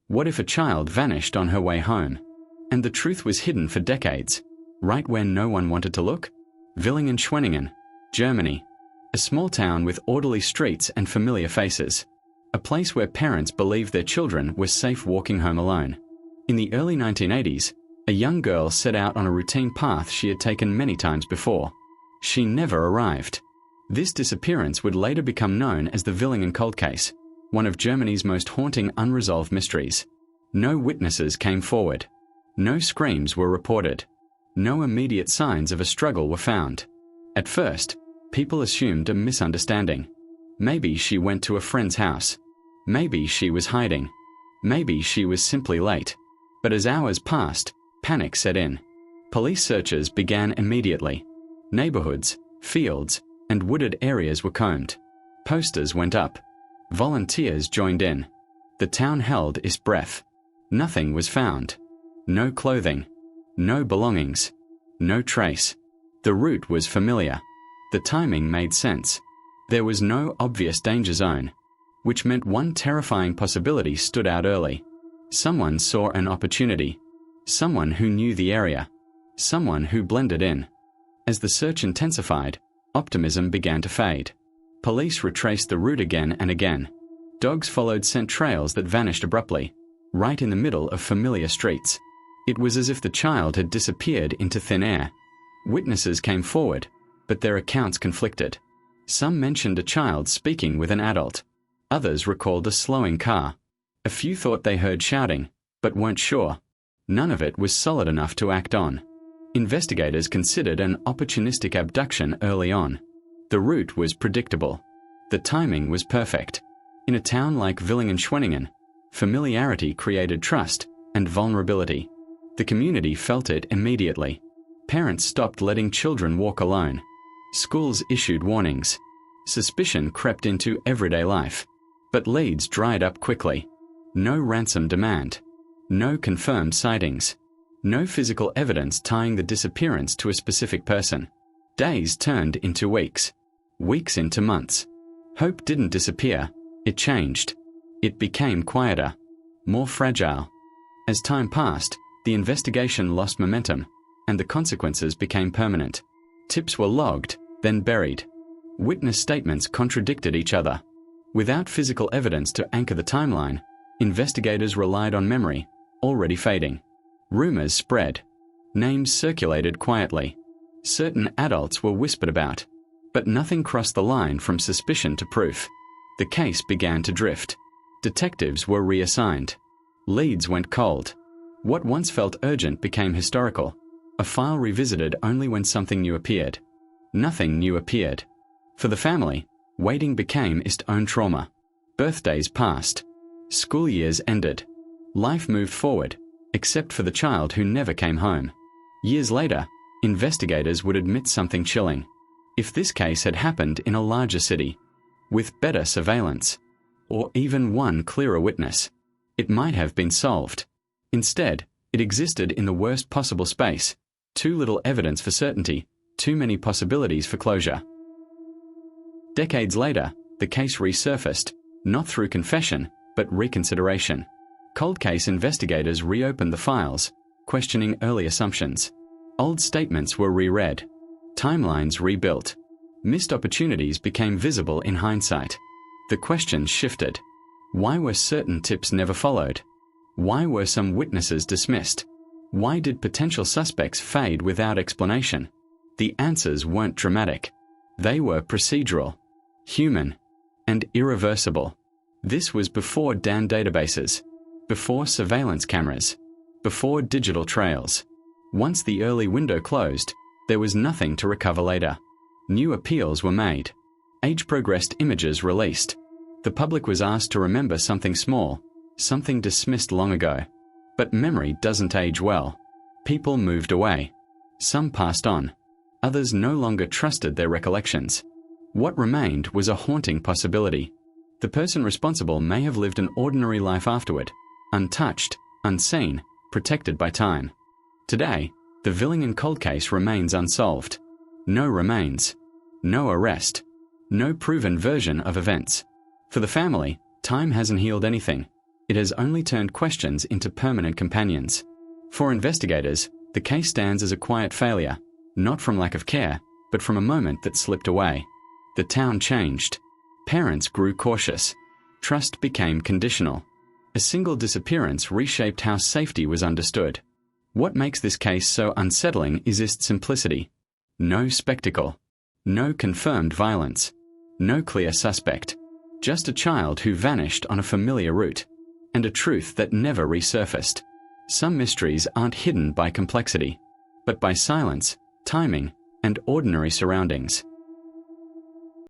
What if a child vanished on her way home? And the truth was hidden for decades, right where no one wanted to look? Villingen-Schwenningen, Germany. A small town with orderly streets and familiar faces. A place where parents believed their children were safe walking home alone. In the early 1980s, a young girl set out on a routine path she had taken many times before. She never arrived. This disappearance would later become known as the Villingen Cold Case, one of Germany's most haunting unresolved mysteries. No witnesses came forward. No screams were reported. No immediate signs of a struggle were found. At first, people assumed a misunderstanding. Maybe she went to a friend's house. Maybe she was hiding. Maybe she was simply late. But as hours passed, panic set in. Police searches began immediately. Neighborhoods, fields, and wooded areas were combed. Posters went up. Volunteers joined in. The town held its breath. Nothing was found. No clothing. No belongings. No trace. The route was familiar. The timing made sense. There was no obvious danger zone, which meant one terrifying possibility stood out early. Someone saw an opportunity. Someone who knew the area. Someone who blended in. As the search intensified, optimism began to fade. Police retraced the route again and again. Dogs followed scent trails that vanished abruptly, right in the middle of familiar streets. It was as if the child had disappeared into thin air. Witnesses came forward, but their accounts conflicted. Some mentioned a child speaking with an adult. Others recalled a slowing car. A few thought they heard shouting, but weren't sure. None of it was solid enough to act on. Investigators considered an opportunistic abduction early on. The route was predictable. The timing was perfect. In a town like Villingen-Schwenningen, familiarity created trust and vulnerability. The community felt it immediately. Parents stopped letting children walk alone. Schools issued warnings. Suspicion crept into everyday life. But leads dried up quickly. No ransom demand. No confirmed sightings. No physical evidence tying the disappearance to a specific person. Days turned into weeks. Weeks into months. Hope didn't disappear. It changed. It became quieter. More fragile. As time passed, the investigation lost momentum, and the consequences became permanent. Tips were logged, then buried. Witness statements contradicted each other. Without physical evidence to anchor the timeline, investigators relied on memory, already fading. Rumors spread. Names circulated quietly. Certain adults were whispered about. But nothing crossed the line from suspicion to proof. The case began to drift. Detectives were reassigned. Leads went cold. What once felt urgent became historical. A file revisited only when something new appeared. Nothing new appeared. For the family, waiting became its own trauma. Birthdays passed. School years ended. Life moved forward, except for the child who never came home. Years later, investigators would admit something chilling. If this case had happened in a larger city, with better surveillance, or even one clearer witness, it might have been solved. Instead, it existed in the worst possible space. Too little evidence for certainty, too many possibilities for closure. Decades later, the case resurfaced, not through confession, but reconsideration. Cold case investigators reopened the files, questioning early assumptions. Old statements were reread. Timelines rebuilt. Missed opportunities became visible in hindsight. The questions shifted. Why were certain tips never followed? Why were some witnesses dismissed? Why did potential suspects fade without explanation? The answers weren't dramatic. They were procedural, human, and irreversible. This was before DAN databases, before surveillance cameras, before digital trails. Once the early window closed, there was nothing to recover later. New appeals were made. Age-progressed images released. The public was asked to remember something small, something dismissed long ago. But memory doesn't age well. People moved away. Some passed on. Others no longer trusted their recollections. What remained was a haunting possibility. The person responsible may have lived an ordinary life afterward, untouched, unseen, protected by time. Today, the Villingen Cold Case remains unsolved. No remains. No arrest. No proven version of events. For the family, time hasn't healed anything. It has only turned questions into permanent companions. For investigators, the case stands as a quiet failure, not from lack of care, but from a moment that slipped away. The town changed. Parents grew cautious. Trust became conditional. A single disappearance reshaped how safety was understood. What makes this case so unsettling is its simplicity. No spectacle. No confirmed violence. No clear suspect. Just a child who vanished on a familiar route. And a truth that never resurfaced. Some mysteries aren't hidden by complexity, but by silence, timing, and ordinary surroundings.